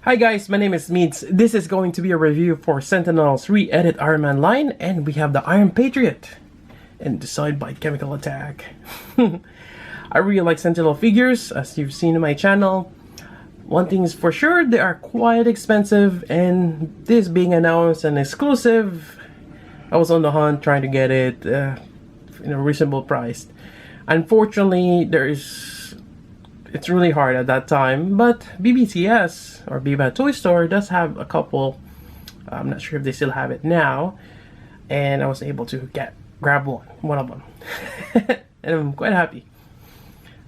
Hi guys, my name is Meads. This is going to be a review for Sentinel's re-edit Iron Man line, and we have the Iron Patriot and designed by Chemical Attack. I really like Sentinel figures, as you've seen in my channel. One thing is for sure, they are quite expensive, and this being announced and exclusive, I was on the hunt trying to get it in a reasonable price. Unfortunately, it's really hard at that time, but BBTS or Biba Toy Store does have a couple. I'm not sure if they still have it now, and I was able to grab one of them, and I'm quite happy.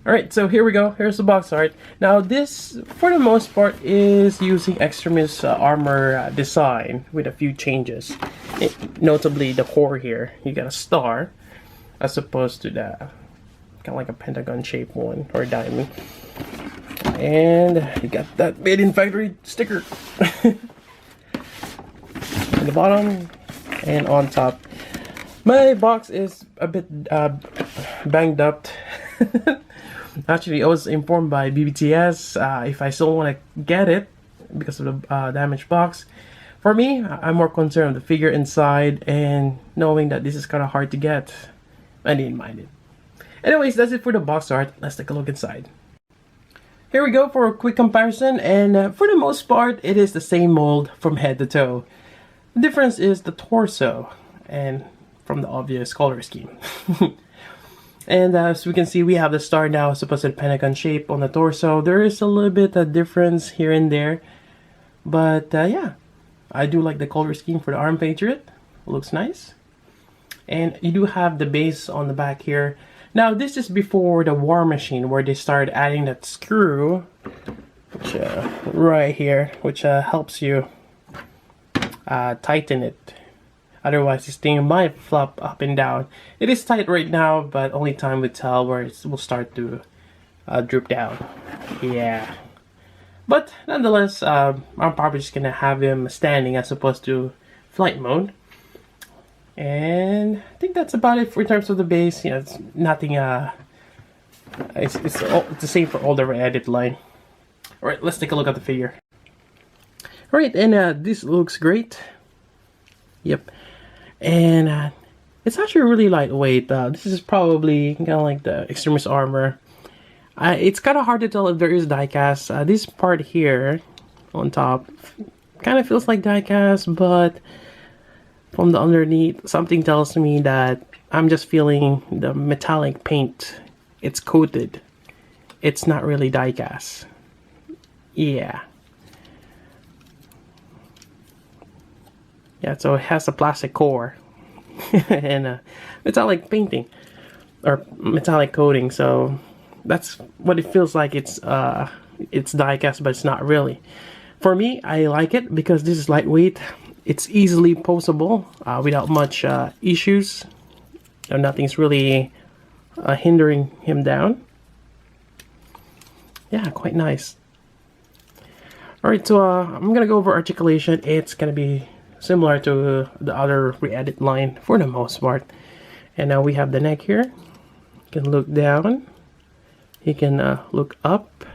Alright, so here we go. Here's the box art. Now this, for the most part, is using Extremis armor design with a few changes. Notably the core here, you got a star as opposed to the kind of like a pentagon shaped one or a diamond. And you got that made in factory sticker on the bottom and on top. My box is a bit banged up. Actually, I was informed by BBTS if I still want to get it because of the damaged box. For me, I'm more concerned with the figure inside, and knowing that this is kind of hard to get, I didn't mind it. Anyways, that's it for the box art. Let's take a look inside. Here we go for a quick comparison, and for the most part, it is the same mold from head to toe. The difference is the torso, and from the obvious color scheme. And as we can see, we have the star now, supposed to pentagon shape on the torso. There is a little bit of difference here and there, but yeah, I do like the color scheme for the Iron Patriot. Looks nice. And you do have the base on the back here. Now this is before the War Machine, where they started adding that screw, which right here, which helps you tighten it. Otherwise, this thing might flop up and down. It is tight right now, but only time will tell where it will start to droop down. Yeah. But nonetheless, I'm probably just gonna have him standing as opposed to flight mode. And I think that's about it for in terms of the base. You know, it's nothing. It's the same for all the re-edit line. All right, let's take a look at the figure. All right, and this looks great. Yep. And it's actually really lightweight. This is probably kind of like the Extremis armor. It's kind of hard to tell if there is diecast. This part here on top kind of feels like diecast, but from the underneath, something tells me that I'm just feeling the metallic paint. It's coated. It's not really diecast. Yeah. Yeah, so it has a plastic core and metallic painting or metallic coating. So that's what it feels like. It's die-cast, but it's not really. For me, I like it because this is lightweight. It's easily poseable without much issues. Nothing's really hindering him down. Yeah, quite nice. Alright, so I'm gonna go over articulation. It's gonna be similar to the other re-edit line for the most part. And now we have the neck here. You can look down. You can look up.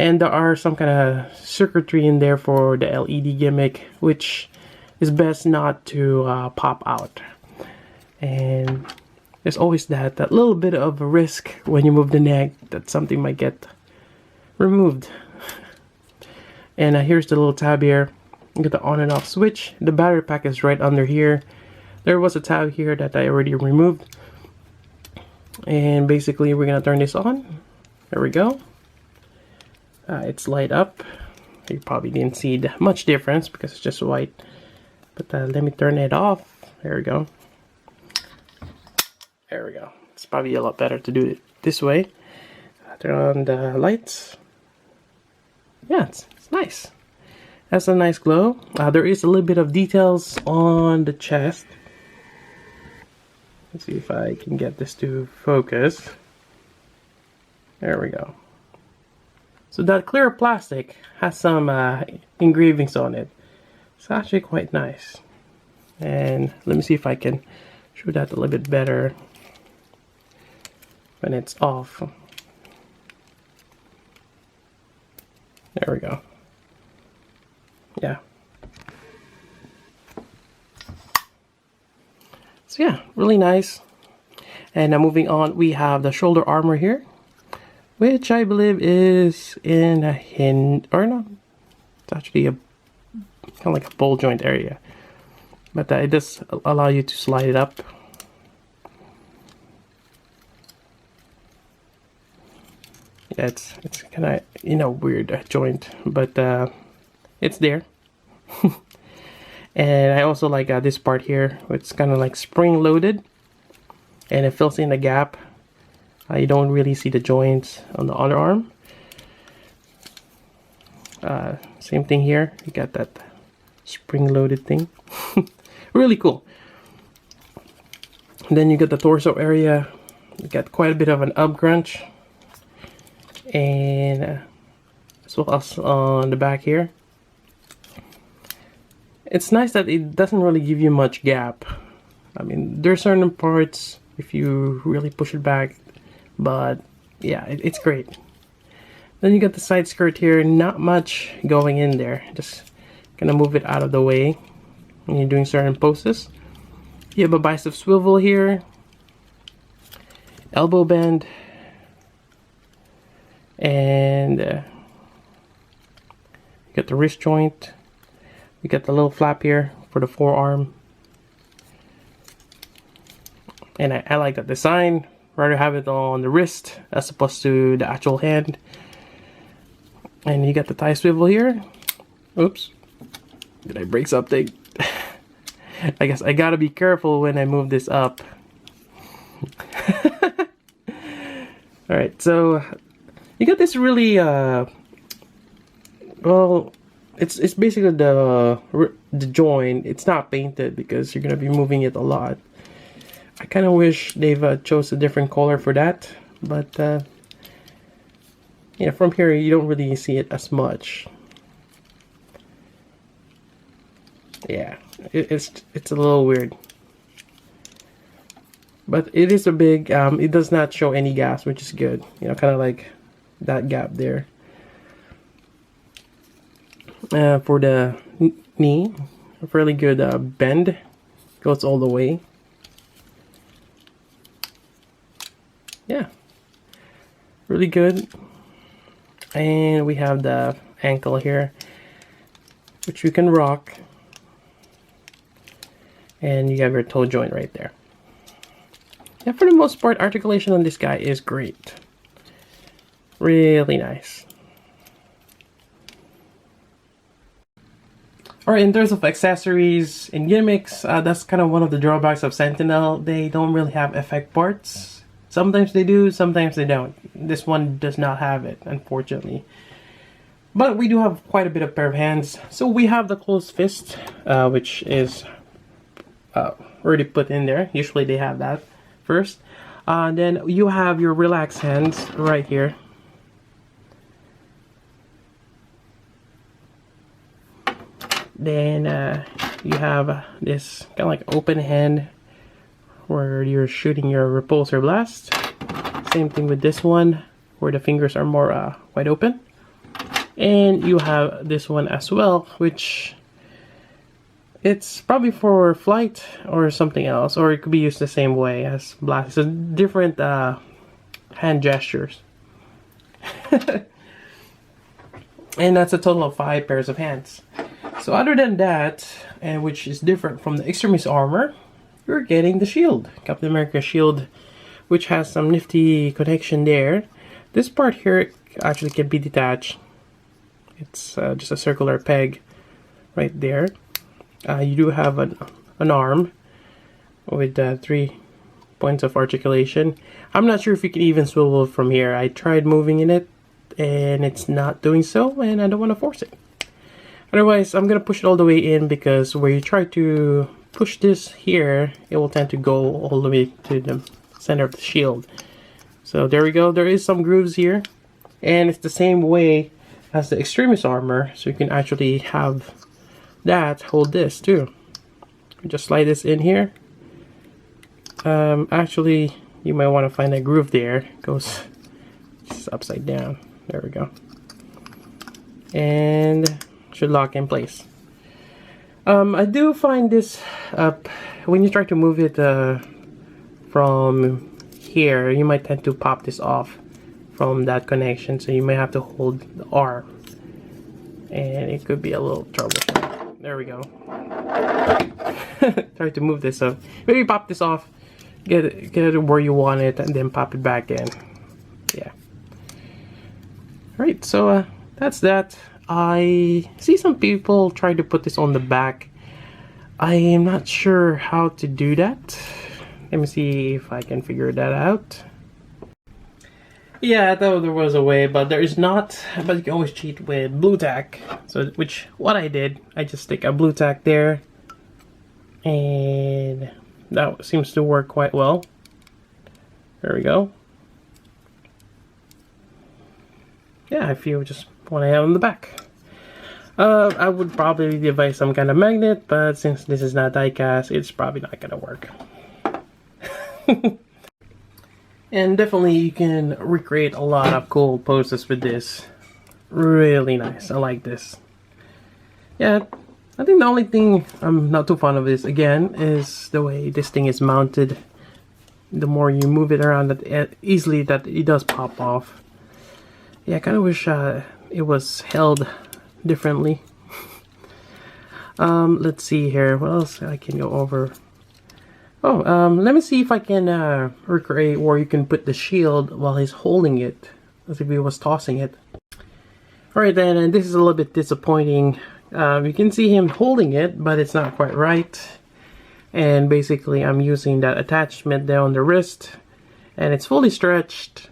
And there are some kind of circuitry in there for the LED gimmick, which is best not to pop out. And there's always that little bit of a risk when you move the neck that something might get removed. And here's the little tab here. You get the on and off switch. The battery pack is right under here. There was a tab here that I already removed. And basically we're gonna turn this on. There we go. It's light up. You probably didn't see much difference because it's just white. But let me turn it off. There we go. There we go. It's probably a lot better to do it this way. Turn on the lights. Yeah, it's nice. Has a nice glow. There is a little bit of details on the chest. Let's see if I can get this to focus. There we go. So that clear plastic has some engravings on it. It's actually quite nice. And let me see if I can show that a little bit better when it's off. There we go. Yeah. So yeah, really nice. And now moving on, we have the shoulder armor here, which I believe is in a hinge, or no, it's actually a kind of like a ball joint area, but it does allow you to slide it up. Yeah, it's kind of, you know, weird joint, but it's there. And I also like this part here. It's kind of like spring loaded, and it fills in the gap. You don't really see the joints on the other arm. Same thing here. You got that spring-loaded thing. Really cool. And then you got the torso area. You got quite a bit of an up crunch, and as well as on the back here. It's nice that it doesn't really give you much gap. I mean, there's certain parts if you really push it back, but yeah, it's great. Then you got the side skirt here, not much going in there. Just gonna move it out of the way when you're doing certain poses. You have a bicep swivel here, elbow bend, and you got the wrist joint. You got the little flap here for the forearm. And I like that design. Rather have it on the wrist as opposed to the actual hand. And you got the thigh swivel here. Oops. Did I break something? I guess I gotta be careful when I move this up. Alright, so you got this really well, it's basically the joint. It's not painted because you're gonna be moving it a lot. I kind of wish they've chose a different color for that, but yeah, from here you don't really see it as much. Yeah, it's a little weird, but it is a big. It does not show any gaps, which is good. You know, kind of like that gap there. For the knee, a fairly good bend, goes all the way. Yeah, really good. And we have the ankle here, which you can rock, and you have your toe joint right there. Yeah, for the most part, articulation on this guy is great. Really nice. Alright, in terms of accessories and gimmicks, that's kind of one of the drawbacks of Sentinel. They don't really have effect parts. Sometimes they do, sometimes they don't. This one does not have it, unfortunately. But we do have quite a bit of pair of hands. So we have the closed fist, which is already put in there. Usually they have that first. Then you have your relaxed hands right here. Then you have this kind of like open hand where you're shooting your repulsor blast. Same thing with this one where the fingers are more wide open. And you have this one as well, which it's probably for flight or something else, or it could be used the same way as blast. So different hand gestures. And that's a total of 5 pairs of hands. So other than that, and which is different from the extremis armor, you're getting the shield, Capt America shield, which has some nifty connection there. This part here actually can be detached. It's just a circular peg right there. You do have an arm with 3 points of articulation. I'm not sure if you can even swivel from here. I tried moving in it and it's not doing so, and I don't want to force it. Otherwise, I'm going to push it all the way in, because where you try to push this here, it will tend to go all the way to the center of the shield. So there we go. There is some grooves here, and it's the same way as the extremis armor, so you can actually have that hold this too. Just slide this in here. Actually, you might want to find a groove there. It goes just upside down. There we go. And should lock in place. I do find this when you try to move it from here, you might tend to pop this off from that connection, so you may have to hold the arm, and it could be a little troublesome. There we go. Try to move this up. Maybe pop this off, get it where you want it, and then pop it back in. Yeah. Alright, so that's that. I see some people try to put this on the back. I am not sure how to do that. Let me see if I can figure that out. Yeah, I thought there was a way, but there is not. But you can always cheat with blue tack. So, what I did, I just stick a blue tack there, and that seems to work quite well. There we go. Yeah, if you just want to have on the back. I would probably devise some kind of magnet, but since this is not die cast, it's probably not gonna work. And definitely you can recreate a lot of cool poses with this. Really nice. I like this. Yeah, I think the only thing I'm not too fond of this, again, is the way this thing is mounted. The more you move it around that easily, that it does pop off. Yeah, I kind of wish it was held differently. Let's see here. What else I can go over? Oh, let me see if I can recreate where you can put the shield while he's holding it, as if he was tossing it. Alright then, and this is a little bit disappointing. You can see him holding it, but it's not quite right. And basically I'm using that attachment there on the wrist, and it's fully stretched.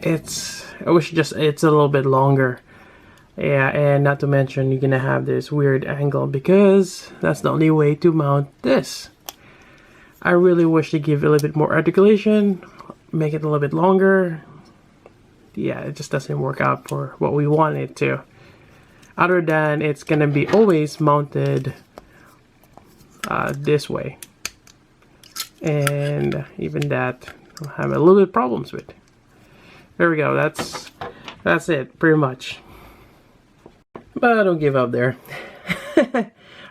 I wish it's a little bit longer. Yeah, and not to mention you're gonna have this weird angle, because that's the only way to mount this. I really wish to give it a little bit more articulation, make it a little bit longer. Yeah, it just doesn't work out for what we want it to. Other than it's gonna be always mounted this way. And even that I'll have a little bit of problems with. There we go, that's it, pretty much. But I don't give up there.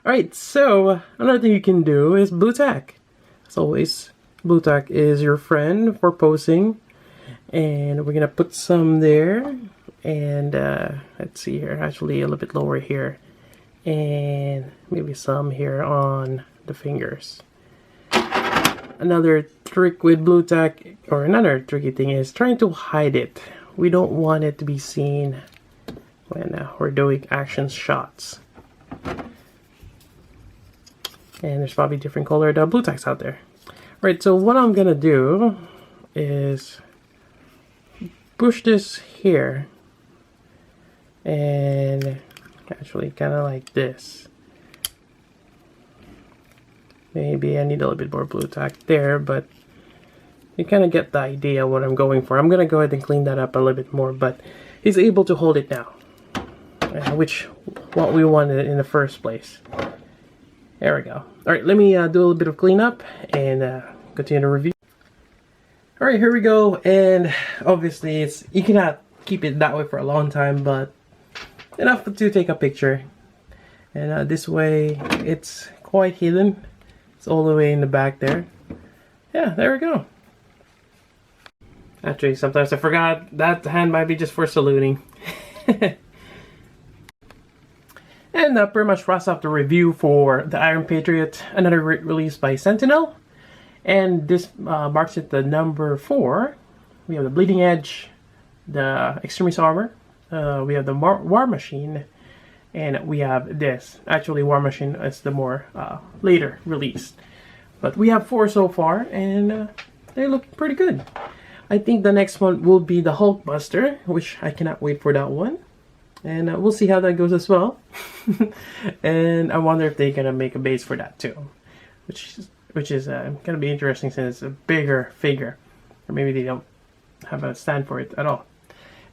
Alright, so another thing you can do is blue tack. As always, blue tack is your friend for posing. And we're gonna put some there. And let's see here, actually a little bit lower here. And maybe some here on the fingers. Another trick with blue tack, or another tricky thing, is trying to hide it. We don't want it to be seen when we're doing action shots. And there's probably different colored blue tacks out there. Right, so what I'm gonna do is push this here, and actually kind of like this. Maybe I need a little bit more blue tack there, but you kind of get the idea what I'm going for. I'm gonna go ahead and clean that up a little bit more, but he's able to hold it now, which what we wanted in the first place. There we go. Alright, let me do a little bit of cleanup and continue the review. Alright, here we go. And obviously you cannot keep it that way for a long time, but enough to take a picture. And this way it's quite hidden. It's all the way in the back there. Yeah, there we go. Actually, sometimes I forgot that hand might be just for saluting. And that pretty much wraps up the review for the Iron Patriot, another release by Sentinel. And this marks it the number 4. We have the Bleeding Edge, the Extremis Armor, we have the War Machine, and we have this. Actually, War Machine is the more later release. But we have 4 so far, and they look pretty good. I think the next one will be the Hulkbuster, which I cannot wait for that one. And we'll see how that goes as well. And I wonder if they're gonna make a base for that too, which is gonna be interesting since it's a bigger figure, or maybe they don't have a stand for it at all.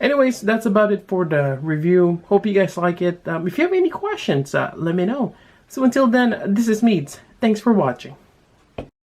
Anyways, that's about it for the review. Hope you guys like it. If you have any questions, let me know. So until then, this is Meads. Thanks for watching.